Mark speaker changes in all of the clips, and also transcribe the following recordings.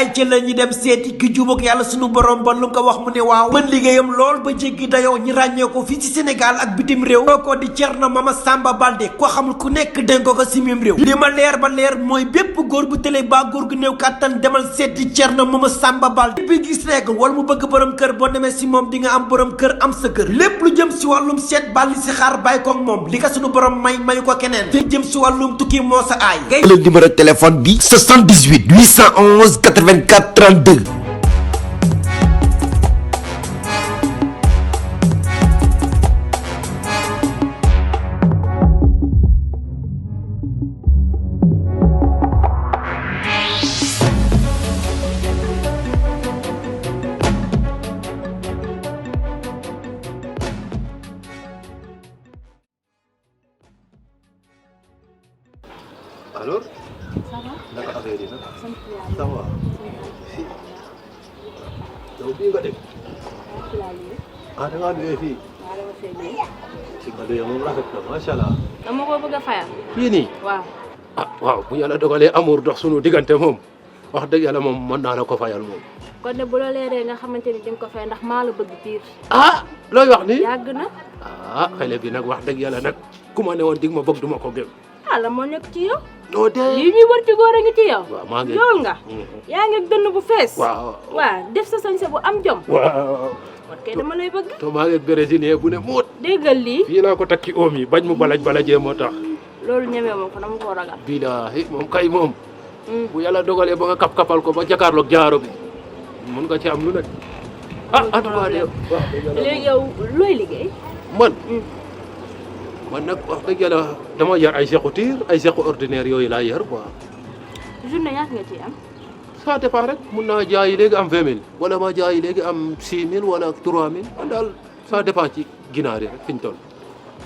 Speaker 1: ay ci la ñi dem seeti ki jubóog yàlla sunu borom ba lu ko wax mu ne waaw mën liggéeyam lool ba jéggi dayoo ñi ràññee ko fii ci Sénégal ak bitim réew kooko di Thierno Mama Samba Baldé ko xamul ku nekk dénk ko si mim réew li ma leer ba leer mooy bépp góor bu télé ba góor gu néew kàttan demal seeti Thierno Mama Samba Baldé bi gis rek wala mu bëgg borom kër boo demee si moom di nga am borom kër am sa kër lépp lu jëm si wàllum seet bàlli si xaar bàyyi ko moom li ka sunu borom mayu ko keneen te jëm si wàllum tukki moo sa aay
Speaker 2: le numéro de téléphone bi 78 811 84 32
Speaker 3: alors. ça va. naka affaire yi nag. sant yàlla ça va. fii. yow fii nga dégg. ah da ngaa dugg fii.
Speaker 4: waaw dama fee ñëw.
Speaker 3: ci nga dugg moom rafet na macha allah.
Speaker 4: dama ko bëgg a fayal.
Speaker 3: fii nii.
Speaker 4: waaw.
Speaker 3: ah waaw bu yàlla dogalee amour dox sunu diggante moom wax dëgg yàlla moom mën naa la ko fayal moom.
Speaker 4: kon de bu la leeree nga xamante ni di nga ko fay ndax maa la bëgg piir.
Speaker 3: ah looy wax nii.
Speaker 4: yàgg na.
Speaker 3: ah xale bi nag wax dëgg yàlla nag ku ma ne woon dig ma bëgg duma ko gëm.
Speaker 4: ah la moo nekk ci yow.
Speaker 3: noo dee.
Speaker 4: lii ñuy wër ci góor a ngi ci yow.
Speaker 3: waaw maa ngi
Speaker 4: jool nga. yaa ngi dënn bu fees.
Speaker 3: waaw
Speaker 4: waaw def sa sañse bu am jom.
Speaker 3: waaw.
Speaker 4: kon kay dama lay bëgg.
Speaker 3: to maa ngi brésilien bu ne muut.
Speaker 4: déggal lii.
Speaker 3: fii laa ko takki oom yi bañ mu balajee moo tax.
Speaker 4: loolu ñemee moom ko dama koo ragal.
Speaker 3: billaahi moom kay moom. bu yàlla dogalee ba nga kap-kapal ko ba jakaarloog jaaro bi mun nga ci am lu nekk. ah en tout cas de waaw.
Speaker 4: léegi yow looy liggéey.
Speaker 3: man nag wax dëgg yàlla dama yar ay sequ tiir ay sequ ordinaire yooyu laa yar quoi.
Speaker 4: journée ñaata nga ciy am.
Speaker 3: ça dépend rek mun naa jaayi léegi am 20 000 wala ma jaayi léegi am 6 000 wala 3 000 man daal ça dépend ci ginaar yi rek fi ñu toll.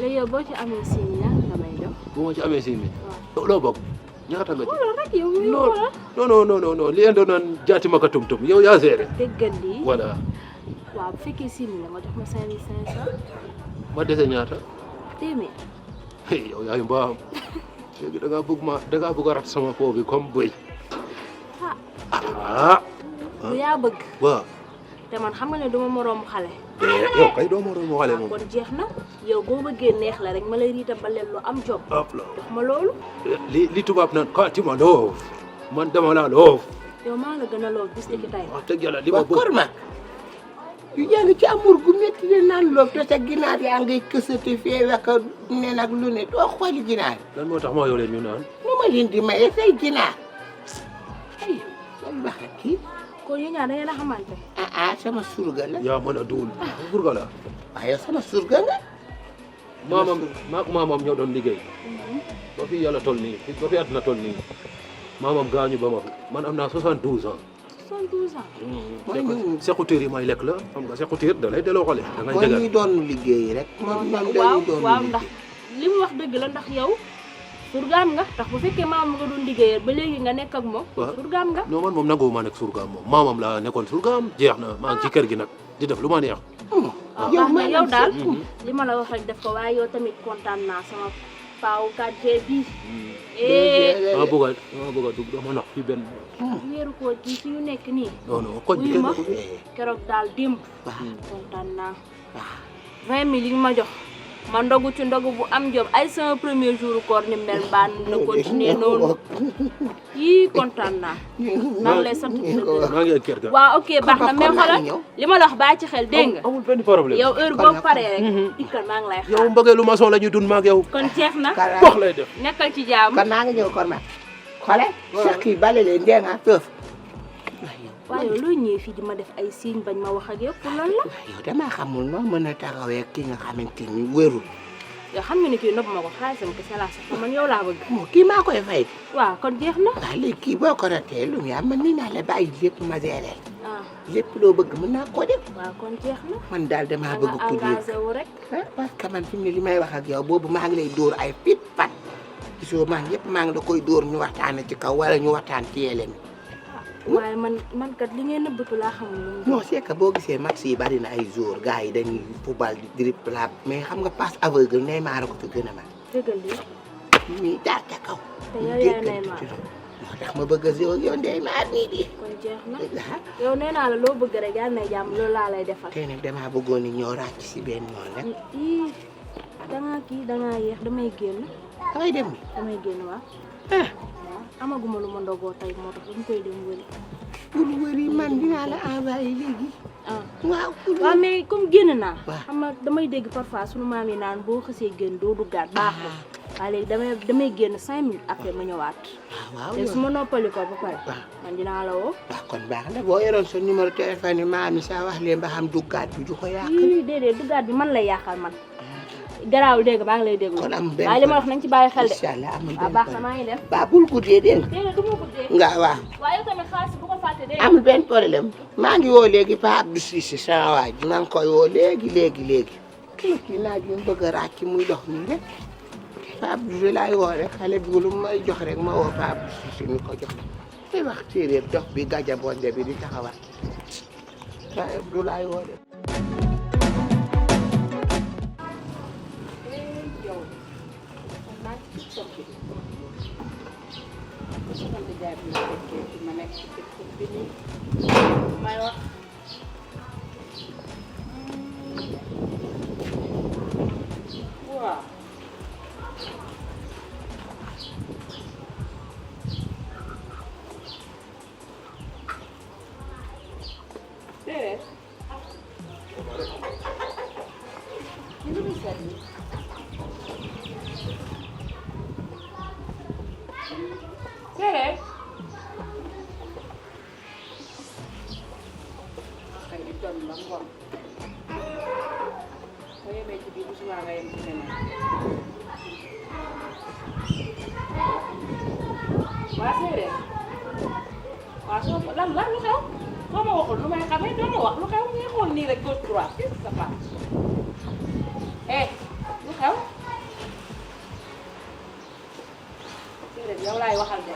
Speaker 4: léegi yow boo ci amee 6 000 ñaata nga may jox.
Speaker 3: bu ma ci amee 6 000. loo bokk ñaata nga ci.
Speaker 4: xoolal rek yow muy
Speaker 3: non li leen doon naan jaati ma ka tum-tum yow yaa géré.
Speaker 4: déggal lii.
Speaker 3: voilà.
Speaker 4: waaw bu fekkee 6 000 la nga jox ma 5 500.
Speaker 3: ma dese ñaata.
Speaker 4: téeméer.
Speaker 3: yow yaay mbaam léegi da ngaa bëgg a rat sama foo bi comme bëy.
Speaker 4: bu yaa bëgg.
Speaker 3: waaw.
Speaker 4: te man xam nga ne duma moroomu xale.
Speaker 3: yow kay doo moroomu xale moom.
Speaker 4: kon jeex na yow boo bëggee neex la rek ma lay riita ba leen lu am jom.
Speaker 3: hop la
Speaker 4: jox ma loolu.
Speaker 3: li tubaab naan kaati ma loof man dama laa loof.
Speaker 4: yow maa la gën a lool bis ni ki tey.
Speaker 3: wax dëgg yàlla li ma bëgg.
Speaker 5: Korma yu yaa ngi ci amour gu métti de naan loof te sa ginaar yaa ngay kësati fee weka ne nag lu ne doo xooli ginaar
Speaker 3: lan moo tax maa yow leen ñu naan.
Speaker 5: nu ma leen di maye say ginaar ay loolu wax ak kii
Speaker 4: kon yéen ñaar da ngeen a xamante.
Speaker 5: sama surga la
Speaker 3: yaa mën a duul burga la.
Speaker 5: waaye sama surga nga
Speaker 3: maamam ñoo doon liggéey. ba fi yàlla toll nii ba fi àdduna toll nii maamam gaañu ba ma fi man am naa 72 ans.
Speaker 4: 72 ans.
Speaker 3: sequture yi may lekk la xam nga sequture da lay delloo xale. da ngay
Speaker 5: kon ñi doon liggéey rek moom dañuy doon
Speaker 4: waaw ndax li mu wax dëgg la ndax yow surgaam nga ndax bu fekkee maamam nga doon liggéeyal ba léegi nga nekk ak moom.
Speaker 3: waaw
Speaker 4: surgaam nga.
Speaker 3: non man moom nangu maa nekk surgaam moom maamam laa nekkoon surgaam jeex na maa ngi ci kër gi nag di def lu ma neex.
Speaker 4: waaw baax na yow daal li ma la wax rek def ko waaye yow tamit kontaan naa sama paaw 4G bii.
Speaker 3: maa bëgg a dugg dama nax fi benn.
Speaker 4: weeru koor gi fi ñu nekk nii.
Speaker 3: non koñ bi
Speaker 4: ma keroog daal démb. kontaan naa. 20 000 yi ma jox ma ndogu ci ndogu bu am jom ay sama premier jour koor ni mel mbaa na continuer noonu yii kontaan naa. maa ngi lay sant
Speaker 3: maa ngi ak kër ga.
Speaker 4: waaw ok baax na mais xoolal li ma la wax bàyyi ci xel dégg nga.
Speaker 3: amul benn problème
Speaker 4: yow heure boo paree rek. dikkal maa ngi lay xaar.
Speaker 3: yow mbëggeelu maçon la ñu dund maag yow.
Speaker 4: kon jeex na.
Speaker 3: wax lay def.
Speaker 4: nekkal ci jàmm.
Speaker 5: kon naa nga ñëw Korma xoole sax kii bale leen dee nga tëf
Speaker 4: waaye yow looy ñëwee fii di ma def ay signe bañ ma wax ak yow pour lan la.
Speaker 5: yow damaa xamul noo mën a taxawee ki nga xamante ni wérul
Speaker 4: yow xam nga ni kii nopp ma ko xaalisam kese laa sax man yow laa bëgg.
Speaker 5: kii maa koy fay
Speaker 4: waaw kon jeex na.
Speaker 5: waaw léegi kii boo ko ratee lu mu am man nii naa la bàyyi lépp ma géré
Speaker 4: ah
Speaker 5: lépp loo bëgg mën naa koo def
Speaker 4: waaw kon jeex na.
Speaker 5: man daal damaa bëgg ku
Speaker 4: engagé wu rek.
Speaker 5: parce que man fi mu ne li may wax ak yow boobu maa ngi lay dóor ay pit pat gisoo man yëpp maa ngi la koy dóor ñu waxtaane ci kaw wala ñu waxtaan ci yéele mi
Speaker 4: waaye man kat li ngeen nëbbatu laa xamul.
Speaker 5: non c'est que boo gisee match yi bari na ay joueurs gars yi dañuy football di dribble mais xam nga passe aveugle Neymar ko fi gën a man
Speaker 4: dëggal li
Speaker 5: ñuy daal ca kaw
Speaker 4: te yow yaay Neymar
Speaker 5: moo tax ma bëgg a si yow ndey maa nii di.
Speaker 4: kon jeex na yow nee naa la loo bëgg rek yàlla na jàmm loolu laa lay defal.
Speaker 5: tey nag damaa bëggoon ni ñoo ràcc si benn yoon rek.
Speaker 4: dangaa yéex damay génn.
Speaker 5: damay dem ni.
Speaker 4: damay génn waaw.
Speaker 5: ah.
Speaker 4: waaw amaguma lu ma ndogoo tey moo tax dañ koy dem wëri.
Speaker 5: pour wëri man dinaa la envoyé léegi. waaw.
Speaker 4: waaw mais comme génn naa.
Speaker 5: waaw
Speaker 4: xam nga damay dégg parfois sunu maam yi naan boo xasee génn doo duggaat baaxul. waaw léegi damay génn 5 minutes après ma ñëwaat.
Speaker 5: waaw
Speaker 4: te su ma noppali ko ba pare. man dinaa la woo.
Speaker 5: waaw kon baax na boo yoroon sa numéro téléphone yi maam yi saa wax leen ba xam duggaat bi du ko yàq.
Speaker 4: déedéet duggaat bi man lay yàqal man. garaawul dégg maa ngi lay déglu.
Speaker 5: kon am benn
Speaker 4: waaye li ma wax nañ ci bàyyi xel de.
Speaker 5: incha allah amul
Speaker 4: waaw baax na maa ngi dem.
Speaker 5: waaw bul guddee dégg nga.
Speaker 4: déedéet du ma guddee.
Speaker 5: waaw.
Speaker 4: waaye yow tamit xaalis bu ko fàtte dégg
Speaker 5: amul benn problème maa ngi woo léegi Pa Abdou Cissé sama waa ji maa ngi koy woo léegi. kii naaj bi mu bëgg a ràcc muy dox nii rek Pa Abdou bi laay woo rek xale bi lu may jox rek ma woo Pa Abdou Cissé mi ko jox te wax séeréer dox bi gaja bonde bi di taxawaat Pa Abdou laay woo rek.
Speaker 4: may wax waaw déedéet ñu ngi seet ni déedéet kay di doon la ngoon boo yemee ci biir bu subaa nga yem ci leneen waa séeréer waa soo lan lu xew soo ma waxul lu may xamee doo ma wax lu xew ngay xool nii rek gauche droite qu'est-ce qui se passe lu xew séeréer yow laay waxal de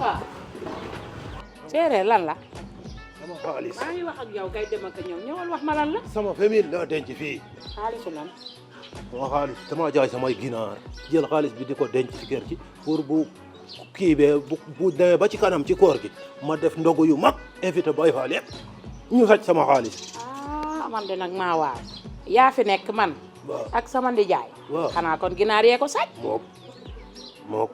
Speaker 4: waaw séeréer lan la
Speaker 3: sama xaalis
Speaker 4: maa ngi wax ak yow kay dem ak ñëw ñëwal wax ma lan la
Speaker 3: sama famille la denc fii
Speaker 4: xaalisu lan
Speaker 3: sama xaalis dama jaay samay ginaar jël xaalis bi di ko denc ci kër gi pour bu kii bee bu demee ba ci kanam ci koor gi ma def ndogu yu mag invité Baye Fall yëpp ñu sàcc sama xaalis.
Speaker 6: man de nag maa waaw yaa fi nekk man. ak sama ndijaay.
Speaker 3: waaw
Speaker 6: xanaa kon ginaar yee ko sàcc.
Speaker 3: mook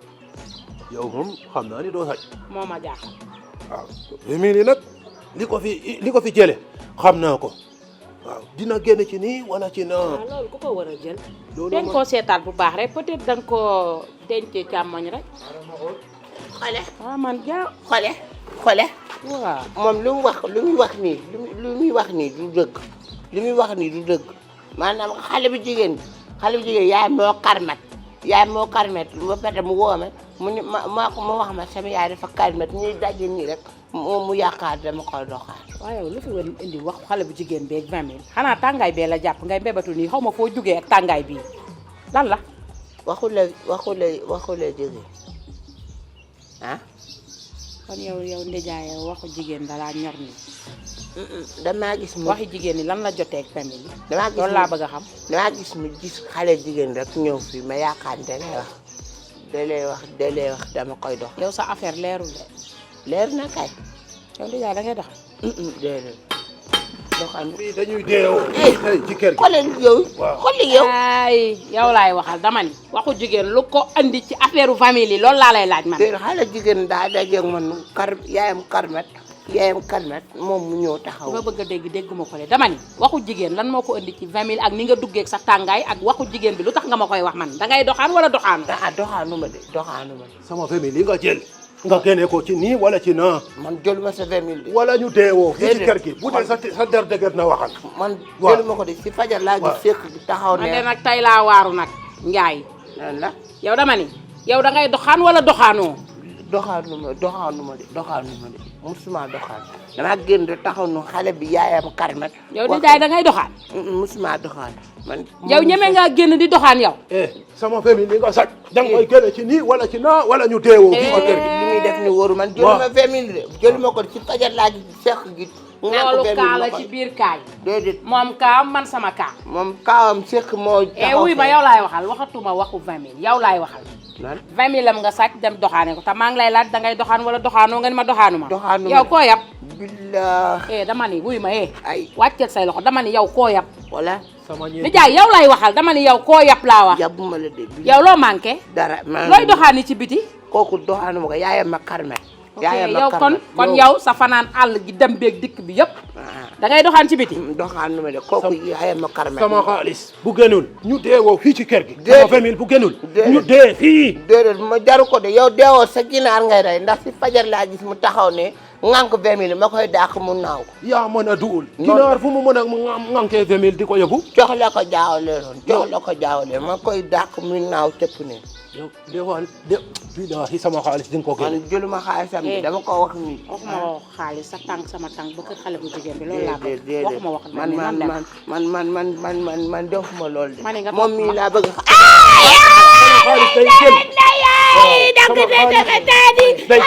Speaker 3: yow moom xam naa ni doo sàcc.
Speaker 6: moo ma jaaxal.
Speaker 3: waaw famille nag li ko fi jële xam naa ko waaw dina génn ci nii wala ci naa.
Speaker 6: waaw loolu ku ko war a jël.
Speaker 3: loolu
Speaker 6: dañ koo seetaat bu baax rek peut-être da nga koo denc càmmoñ rek.
Speaker 5: xole.
Speaker 6: waaw man jaa.
Speaker 5: xole.
Speaker 6: waaw
Speaker 5: moom lu muy wax nii du dëgg li muy wax nii du dëgg maanaam xale bu jigéen yaay moo karmet ba pare mu woome ma wax ma sama yaay dafa karmet ñuy daje nii rek moom mu yaakaar dama koy doxaat.
Speaker 6: waaye yow lu fi woon indi wax xale bu jigéen beeg 20 000 xanaa tàngaay bee la jàpp ngay mbébatu nii xaw ma foo jugee ak tàngaay bii lan la.
Speaker 5: waxu la jóge ah.
Speaker 6: kon yow ndijaay waxu jigéen dalaa ñor ni
Speaker 5: damaa gis mu
Speaker 6: waxi jigéen ñi lan la jotee ak famille yi.
Speaker 5: damaa gis
Speaker 6: loolu laa bëgg a xam.
Speaker 5: damaa gis mu gis xale jigéen rek ñëw fii ma yaakaar da lay wax dama koy dox.
Speaker 6: yow sa affaire leerul de.
Speaker 5: leer na kay.
Speaker 6: yow ndijaay da ngay doxal.
Speaker 5: déedéet doxal.
Speaker 3: fii dañuy deewoo. ci kër gi
Speaker 5: xoolal yow.
Speaker 6: ay yow laay waxal dama ni waxu jigéen lu ko andi ci affaire famille yi loolu laa lay laaj man.
Speaker 5: déedéet xale jigéen daa dajeeg man yaayam karmet moom mu ñëw taxaw.
Speaker 6: nga bëgg a dégguma ko de dama ni waxu jigéen lan moo ko andi ci 20 000 ak ni nga duggee sa tàngaay ak waxu jigéen bi lu tax nga ma koy wax man dangay doxaan wala doxaan.
Speaker 5: doxaanu ma de.
Speaker 3: sama famille li nga jël nga génne ko ci nii wala ci naa.
Speaker 5: man jëluma sa 20 000 de.
Speaker 3: wala ñu deewoo fii ci kër gi bu dee sa der dëgër na waxal.
Speaker 5: man jëluma ko de si fajar laa gis fekk taxaw ne.
Speaker 6: man de nag tey laa waaru nag Njaay.
Speaker 5: lan la.
Speaker 6: yow dama ni yow dangay doxaan wala doxaanoo.
Speaker 5: doxaanu ma de musuma doxaan dama génn de taxaw nu xale bi yaayam karmet.
Speaker 6: yow di jaay dangay doxaan.
Speaker 5: musuma doxaan man
Speaker 6: yow ñeme ngaa génn di doxaan yow.
Speaker 3: sama famille li nga sàcc da nga koy génne ci nii wala ci naa wala ñu deewoo fii ci kër gi.
Speaker 5: li muy def ni wóoru man jëluma 20 000 de jëluma ko ci fajar laa gis seq gi
Speaker 6: loolu kaa la ci biir kaay.
Speaker 5: déedéet
Speaker 6: moom kaam man sama kaa.
Speaker 5: moom kaawam seq moo taxaw
Speaker 6: wuy ba yow laay waxal waxatuma waxu 20 000 yow laay waxal.
Speaker 5: lan
Speaker 6: 20 000 am nga sàcc dem doxaane ko te maa ngi lay laaj dangay doxaan wala doxaanoo nga ni ma doxaanuma.
Speaker 5: doxaanuma
Speaker 6: yow koo yab.
Speaker 5: billah
Speaker 6: dama ni wuy ma
Speaker 5: ay
Speaker 6: wàcceel say loxo dama ni yow koo yab.
Speaker 5: wala
Speaker 3: sama ñeent
Speaker 6: nijaay yow laay waxal dama ni yow koo yab laa wax.
Speaker 5: yabuma la de
Speaker 6: yow loo manqué.
Speaker 5: dara
Speaker 6: looy doxaani ci biti.
Speaker 5: kooku doxaanuma ko yaayam ma karme
Speaker 6: yow kon yow sa fanaan àll gi dem beeg dikk bi yëpp da ngay doxaan ci biti.
Speaker 5: doxaanuma de kooku yaayam ma karme
Speaker 3: sama xaalis bu gënul ñu deewoo fii ci kër gi.
Speaker 5: déedéet
Speaker 3: sama famille bu gënul.
Speaker 5: déedéet
Speaker 3: ñu dee fii.
Speaker 5: déedéet ma jaru ko de yow deewoo sa ginaar ngay rey ndax si fajar laa gis mu taxaw ne ŋànk 20 000 ma koy dàq mu naaw ko.
Speaker 3: yaa mën a duul. ginaar fu mu mën a ŋànkee 20 000 di ko yóbbu.
Speaker 5: jox la ko jaawale loon jox la ko jaawale ma koy dàq mu naaw tëpp ne.
Speaker 3: yow deewaan billahi sama xaalis di nga ko génne.
Speaker 5: man jëluma xaalisam bi dama ko wax nii.
Speaker 6: waxuma wax xaalis sa tànk sama tànk ba kër xale bu jigéen bi loolu laa bëgg.
Speaker 5: déedéet
Speaker 6: waxuma wax
Speaker 5: man defuma loolu de.
Speaker 6: ma ne nga
Speaker 5: moom mii laa bëgg.
Speaker 3: xaalis day génn.
Speaker 5: day